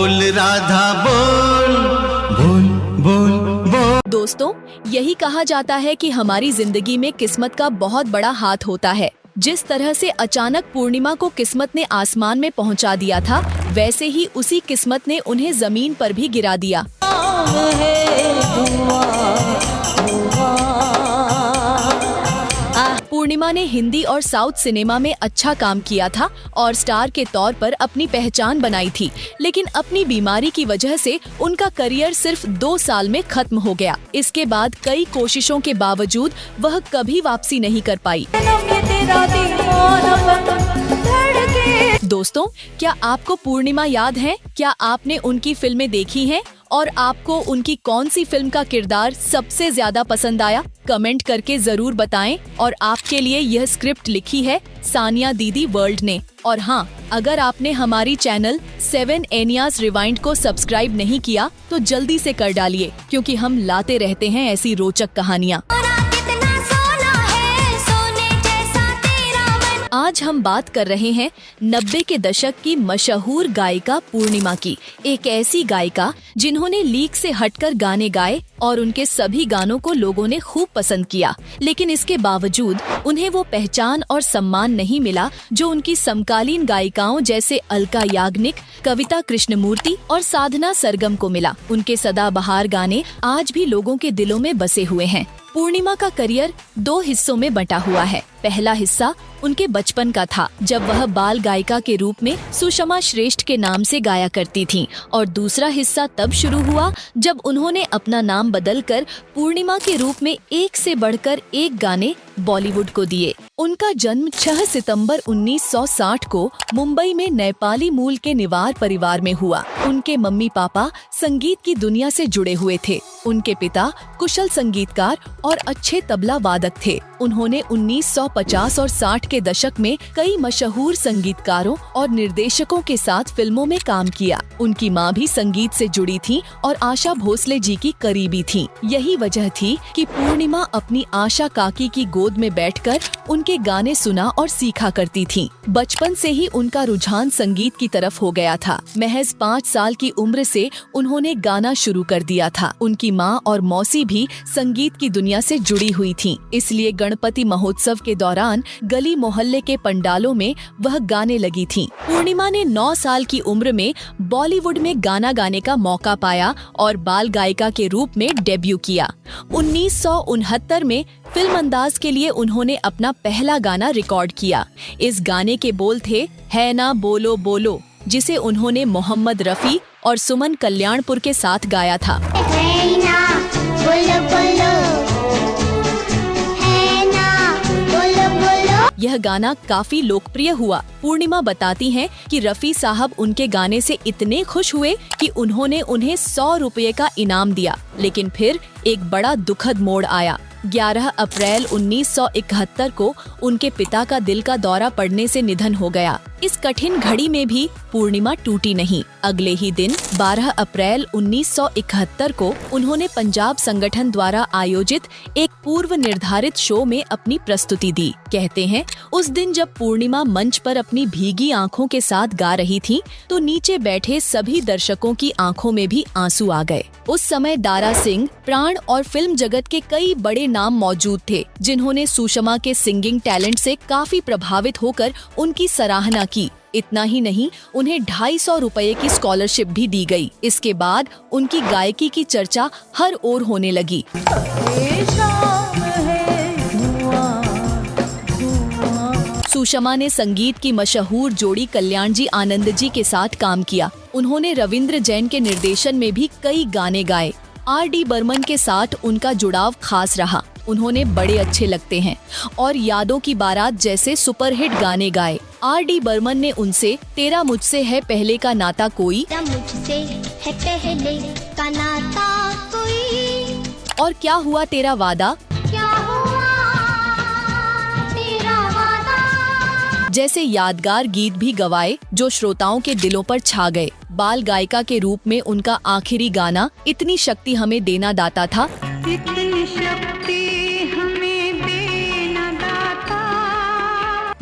बोल राधा बोल, बोल बोल बोल। दोस्तों, यही कहा जाता है कि हमारी जिंदगी में किस्मत का बहुत बड़ा हाथ होता है। जिस तरह से अचानक पूर्णिमा को किस्मत ने आसमान में पहुंचा दिया था, वैसे ही उसी किस्मत ने उन्हें जमीन पर भी गिरा दिया। पूर्णिमा ने हिंदी और साउथ सिनेमा में अच्छा काम किया था और स्टार के तौर पर अपनी पहचान बनाई थी, लेकिन अपनी बीमारी की वजह से उनका करियर सिर्फ 2 साल में खत्म हो गया। इसके बाद कई कोशिशों के बावजूद वह कभी वापसी नहीं कर पाई। दोस्तों, क्या आपको पूर्णिमा याद है? क्या आपने उनकी फिल्में देखी हैं? और आपको उनकी कौन सी फिल्म का किरदार सबसे ज्यादा पसंद आया? कमेंट करके जरूर बताएं। और आपके लिए यह स्क्रिप्ट लिखी है सानिया दीदी वर्ल्ड ने। और हाँ, अगर आपने हमारी चैनल 7 एनियाज रिवाइंड को सब्सक्राइब नहीं किया तो जल्दी से कर डालिए, क्योंकि हम लाते रहते हैं ऐसी रोचक कहानियाँ। आज हम बात कर रहे हैं 90 के दशक की मशहूर गायिका पूर्णिमा की। एक ऐसी गायिका जिन्होंने लीक से हटकर गाने गाए और उनके सभी गानों को लोगों ने खूब पसंद किया, लेकिन इसके बावजूद उन्हें वो पहचान और सम्मान नहीं मिला जो उनकी समकालीन गायिकाओं जैसे अलका याग्निक, कविता कृष्णमूर्ति और साधना सरगम को मिला। उनके सदाबहार गाने आज भी लोगों के दिलों में बसे हुए हैं। पूर्णिमा का करियर 2 हिस्सों में बंटा हुआ है। पहला हिस्सा उनके बचपन का था, जब वह बाल गायिका के रूप में सुषमा श्रेष्ठ के नाम से गाया करती थीं, और दूसरा हिस्सा तब शुरू हुआ जब उन्होंने अपना नाम बदलकर पूर्णिमा के रूप में एक से बढ़कर एक गाने बॉलीवुड को दिए। उनका जन्म 6 सितंबर 1960 को मुंबई में नेपाली मूल के निवार परिवार में हुआ। उनके मम्मी पापा संगीत की दुनिया से जुड़े हुए थे। उनके पिता कुशल संगीतकार और अच्छे तबला वादक थे। उन्होंने 1950 और 60 के दशक में कई मशहूर संगीतकारों और निर्देशकों के साथ फिल्मों में काम किया। उनकी माँ भी संगीत से जुड़ी थी और आशा भोसले जी की करीबी थी। यही वजह थी कि पूर्णिमा अपनी आशा काकी की गोद में बैठकर उनके गाने सुना और सीखा करती थी। बचपन से ही उनका रुझान संगीत की तरफ हो गया था। महज 5 साल की उम्र से उन्होंने गाना शुरू कर दिया था। उनकी माँ और मौसी भी संगीत की दुनिया से जुड़ी हुई थीं, इसलिए गणपति महोत्सव के दौरान गली मोहल्ले के पंडालों में वह गाने लगी थीं। पूर्णिमा ने 9 साल की उम्र में बॉलीवुड में गाना गाने का मौका पाया और बाल गायिका के रूप में डेब्यू किया। 1969 में फिल्म अंदाज के लिए उन्होंने अपना पहला गाना रिकॉर्ड किया। इस गाने के बोल थे, है ना बोलो बोलो, जिसे उन्होंने मोहम्मद रफी और सुमन कल्याणपुर के साथ गाया था। है ना बोलो बोलो, है ना बोलो बोलो। यह गाना काफी लोकप्रिय हुआ। पूर्णिमा बताती हैं कि रफी साहब उनके गाने से इतने खुश हुए कि उन्होंने उन्हें 100 रुपये का इनाम दिया। लेकिन फिर एक बड़ा दुखद मोड़ आया। 11 अप्रैल 1971 को उनके पिता का दिल का दौरा पड़ने से निधन हो गया। इस कठिन घड़ी में भी पूर्णिमा टूटी नहीं। अगले ही दिन 12 अप्रैल 1971 को उन्होंने पंजाब संगठन द्वारा आयोजित एक पूर्व निर्धारित शो में अपनी प्रस्तुति दी। कहते हैं, उस दिन जब पूर्णिमा मंच पर अपनी भीगी आंखों के साथ गा रही थी, तो नीचे बैठे सभी दर्शकों की आंखों में भी आंसू आ गए। उस समय दारा सिंह, प्राण और फिल्म जगत के कई बड़े नाम मौजूद थे, जिन्होंने सुषमा के सिंगिंग टैलेंट से काफी प्रभावित होकर उनकी सराहना की। इतना ही नहीं, उन्हें 250 रुपये की स्कॉलरशिप भी दी गई। इसके बाद उनकी गायकी की चर्चा हर ओर होने लगी। सुषमा ने संगीत की मशहूर जोड़ी कल्याण जी आनंद जी के साथ काम किया। उन्होंने रविंद्र जैन के निर्देशन में भी कई गाने गाए। R.D. बर्मन के साथ उनका जुड़ाव खास रहा। उन्होंने बड़े अच्छे लगते हैं और यादों की बारात जैसे सुपरहिट गाने गाए। R.D. बर्मन ने उनसे तेरा मुझसे है पहले का नाता कोई, मुझसे है पहले का नाता कोई, और क्या हुआ तेरा वादा, क्या हुआ तेरा वादा जैसे यादगार गीत भी गवाए, जो श्रोताओं के दिलों पर छा गए। बाल गायिका के रूप में उनका आखिरी गाना इतनी शक्ति हमें देना दाता था, इतनी शक्ति हमें देना दाता,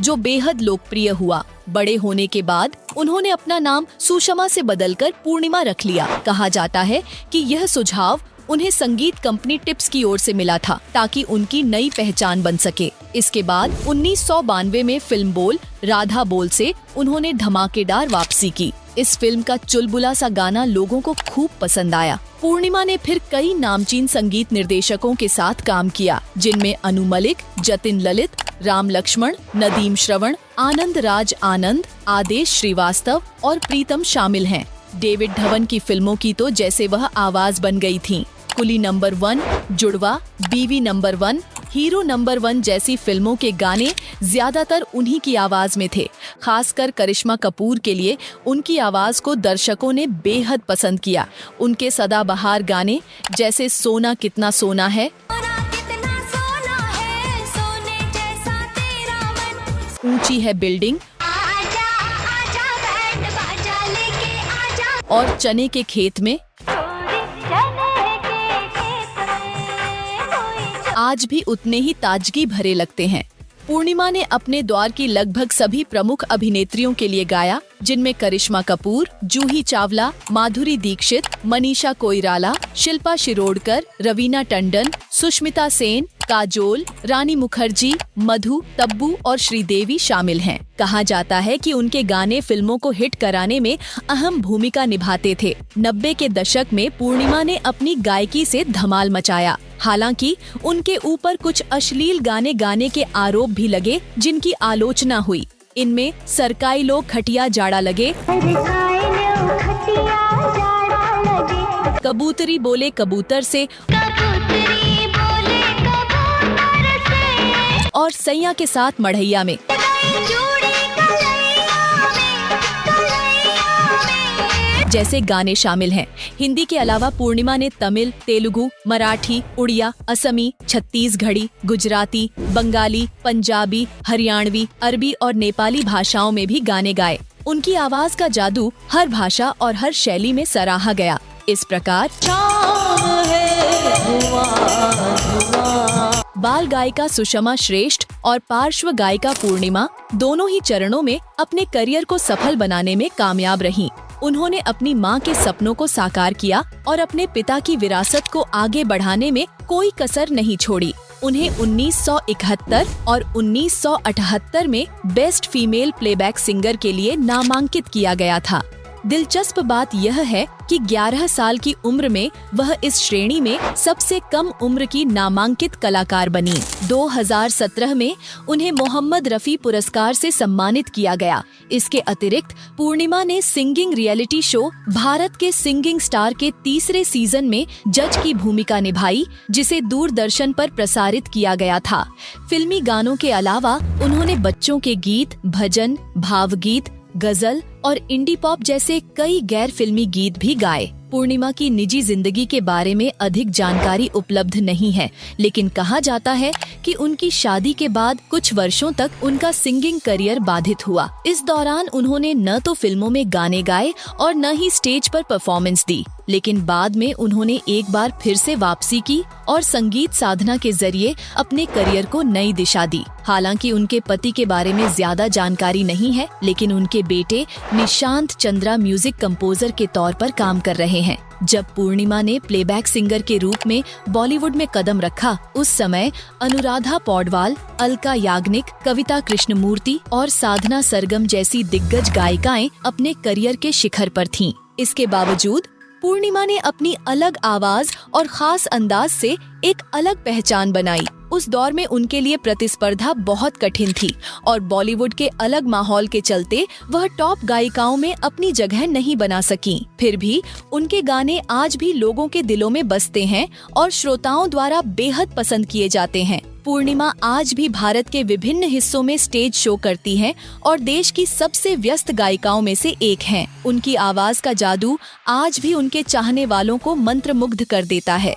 जो बेहद लोकप्रिय हुआ। बड़े होने के बाद उन्होंने अपना नाम सुषमा से बदलकर पूर्णिमा रख लिया। कहा जाता है कि यह सुझाव उन्हें संगीत कंपनी टिप्स की ओर से मिला था ताकि उनकी नई पहचान बन सके। इसके बाद 1992 में फिल्म बोल राधा बोल से उन्होंने धमाकेदार वापसी की। इस फिल्म का चुलबुला सा गाना लोगों को खूब पसंद आया। पूर्णिमा ने फिर कई नामचीन संगीत निर्देशकों के साथ काम किया, जिनमें अनु मलिक, जतिन ललित, राम लक्ष्मण, नदीम श्रवण, आनंद राज आनंद, आदेश श्रीवास्तव और प्रीतम शामिल हैं। डेविड धवन की फिल्मों की तो जैसे वह आवाज बन गई थी। कुली नंबर 1, जुड़वा, बीवी नंबर 1, हीरो नंबर 1 जैसी फिल्मों के गाने ज्यादातर उन्हीं की आवाज में थे। खासकर करिश्मा कपूर के लिए उनकी आवाज को दर्शकों ने बेहद पसंद किया। उनके सदाबहार गाने जैसे सोना कितना सोना है, ऊंची है बिल्डिंग आजा आजा बैंड बाजा लेके आजा और चने के खेत में आज भी उतने ही ताजगी भरे लगते हैं। पूर्णिमा ने अपने दौर की लगभग सभी प्रमुख अभिनेत्रियों के लिए गाया, जिनमें करिश्मा कपूर, जूही चावला, माधुरी दीक्षित, मनीषा कोइराला, शिल्पा शिरोडकर, रवीना टंडन, सुष्मिता सेन, काजोल, रानी मुखर्जी, मधु, तब्बू और श्रीदेवी शामिल हैं। कहा जाता है कि उनके गाने फिल्मों को हिट कराने में अहम भूमिका निभाते थे। 90 के दशक में पूर्णिमा ने अपनी गायकी से धमाल मचाया। हालांकि उनके ऊपर कुछ अश्लील गाने गाने के आरोप भी लगे, जिनकी आलोचना हुई। इनमें सरकाई लोग खटिया जाड़ा लगे, कबूतरी बोले कबूतर से और सैया के साथ मढ़ैया में जैसे गाने शामिल हैं। हिंदी के अलावा पूर्णिमा ने तमिल, तेलुगु, मराठी, उड़िया, असमी, छत्तीसगढ़ी, गुजराती, बंगाली, पंजाबी, हरियाणवी, अरबी और नेपाली भाषाओं में भी गाने गाए। उनकी आवाज का जादू हर भाषा और हर शैली में सराहा गया। इस प्रकार बाल गायिका सुषमा श्रेष्ठ और पार्श्व गायिका पूर्णिमा दोनों ही चरणों में अपने करियर को सफल बनाने में कामयाब रहीं। उन्होंने अपनी मां के सपनों को साकार किया और अपने पिता की विरासत को आगे बढ़ाने में कोई कसर नहीं छोड़ी। उन्हें 1971 और 1978 में बेस्ट फीमेल प्लेबैक सिंगर के लिए नामांकित किया गया था। दिलचस्प बात यह है कि 11 साल की उम्र में वह इस श्रेणी में सबसे कम उम्र की नामांकित कलाकार बनी। 2017 में उन्हें मोहम्मद रफी पुरस्कार से सम्मानित किया गया। इसके अतिरिक्त पूर्णिमा ने सिंगिंग रियलिटी शो भारत के सिंगिंग स्टार के तीसरे सीजन में जज की भूमिका निभाई, जिसे दूरदर्शन पर प्रसारित किया गया था। फिल्मी गानों के अलावा उन्होंने बच्चों के गीत, भजन, भावगीत, गजल और इंडी पॉप जैसे कई गैर फिल्मी गीत भी गाए। पूर्णिमा की निजी जिंदगी के बारे में अधिक जानकारी उपलब्ध नहीं है, लेकिन कहा जाता है कि उनकी शादी के बाद कुछ वर्षों तक उनका सिंगिंग करियर बाधित हुआ। इस दौरान उन्होंने न तो फिल्मों में गाने गाए और न ही स्टेज पर परफॉर्मेंस दी, लेकिन बाद में उन्होंने एक बार फिर से वापसी की और संगीत साधना के जरिए अपने करियर को नई दिशा दी। हालांकि उनके पति के बारे में ज्यादा जानकारी नहीं है, लेकिन उनके बेटे निशांत चंद्रा म्यूजिक कंपोजर के तौर पर काम कर रहे हैं। जब पूर्णिमा ने प्लेबैक सिंगर के रूप में बॉलीवुड में कदम रखा, उस समय अनुराधा पौडवाल, अलका याग्निक, कविता कृष्णमूर्ति और साधना सरगम जैसी दिग्गज गायिकाएं अपने करियर के शिखर पर थीं। इसके बावजूद पूर्णिमा ने अपनी अलग आवाज और खास अंदाज से एक अलग पहचान बनाई। उस दौर में उनके लिए प्रतिस्पर्धा बहुत कठिन थी और बॉलीवुड के अलग माहौल के चलते वह टॉप गायिकाओं में अपनी जगह नहीं बना सकीं। फिर भी उनके गाने आज भी लोगों के दिलों में बसते हैं और श्रोताओं द्वारा बेहद पसंद किए जाते हैं। पूर्णिमा आज भी भारत के विभिन्न हिस्सों में स्टेज शो करती हैं और देश की सबसे व्यस्त गायिकाओं में से एक हैं। उनकी आवाज का जादू आज भी उनके चाहने वालों को मंत्रमुग्ध कर देता है।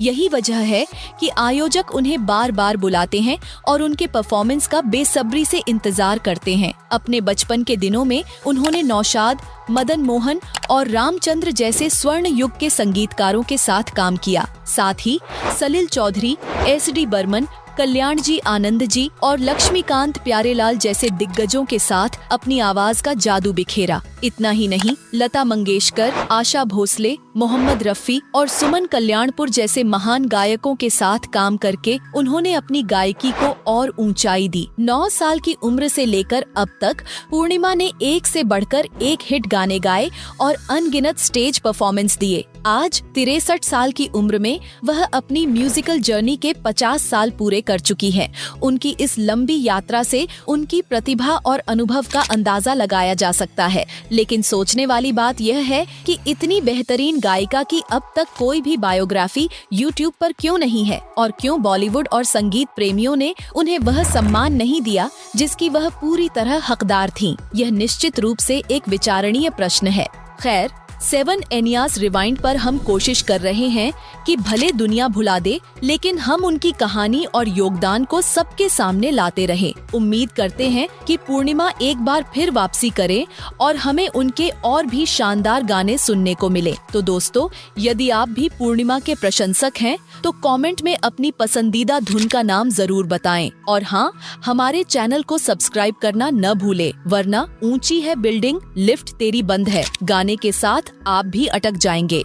यही वजह है कि आयोजक उन्हें बार बार बुलाते हैं और उनके परफॉर्मेंस का बेसब्री से इंतजार करते हैं। अपने बचपन के दिनों में उन्होंने नौशाद, मदन मोहन और रामचंद्र जैसे स्वर्ण युग के संगीतकारों के साथ काम किया। साथ ही सलिल चौधरी, एस.डी. बर्मन, कल्याण जी आनंद जी और लक्ष्मीकांत प्यारेलाल जैसे दिग्गजों के साथ अपनी आवाज का जादू बिखेरा। इतना ही नहीं, लता मंगेशकर, आशा भोसले, मोहम्मद रफी और सुमन कल्याणपुर जैसे महान गायकों के साथ काम करके उन्होंने अपनी गायकी को और ऊंचाई दी। 9 साल की उम्र से लेकर अब तक पूर्णिमा ने एक से बढ़कर एक हिट गाने गाए और अनगिनत स्टेज परफॉर्मेंस दिए। आज 63 साल की उम्र में वह अपनी म्यूजिकल जर्नी के 50 साल पूरे कर चुकी है। उनकी इस लंबी यात्रा से उनकी प्रतिभा और अनुभव का अंदाजा लगाया जा सकता है। लेकिन सोचने वाली बात यह है कि इतनी बेहतरीन गायिका की अब तक कोई भी बायोग्राफी YouTube पर क्यों नहीं है, और क्यों बॉलीवुड और संगीत प्रेमियों ने उन्हें वह सम्मान नहीं दिया जिसकी वह पूरी तरह हकदार थीं। यह निश्चित रूप से एक विचारणीय प्रश्न है। खैर, 7 एनियास रिवाइंड पर हम कोशिश कर रहे हैं कि भले दुनिया भुला दे, लेकिन हम उनकी कहानी और योगदान को सबके सामने लाते रहे। उम्मीद करते हैं कि पूर्णिमा एक बार फिर वापसी करे और हमें उनके और भी शानदार गाने सुनने को मिले। तो दोस्तों, यदि आप भी पूर्णिमा के प्रशंसक हैं तो कमेंट में अपनी पसंदीदा धुन का नाम जरूर बताएं। और हाँ, हमारे चैनल को सब्सक्राइब करना न भूले, वरना ऊंची है बिल्डिंग, लिफ्ट तेरी बंद है गाने के साथ आप भी अटक जाएंगे।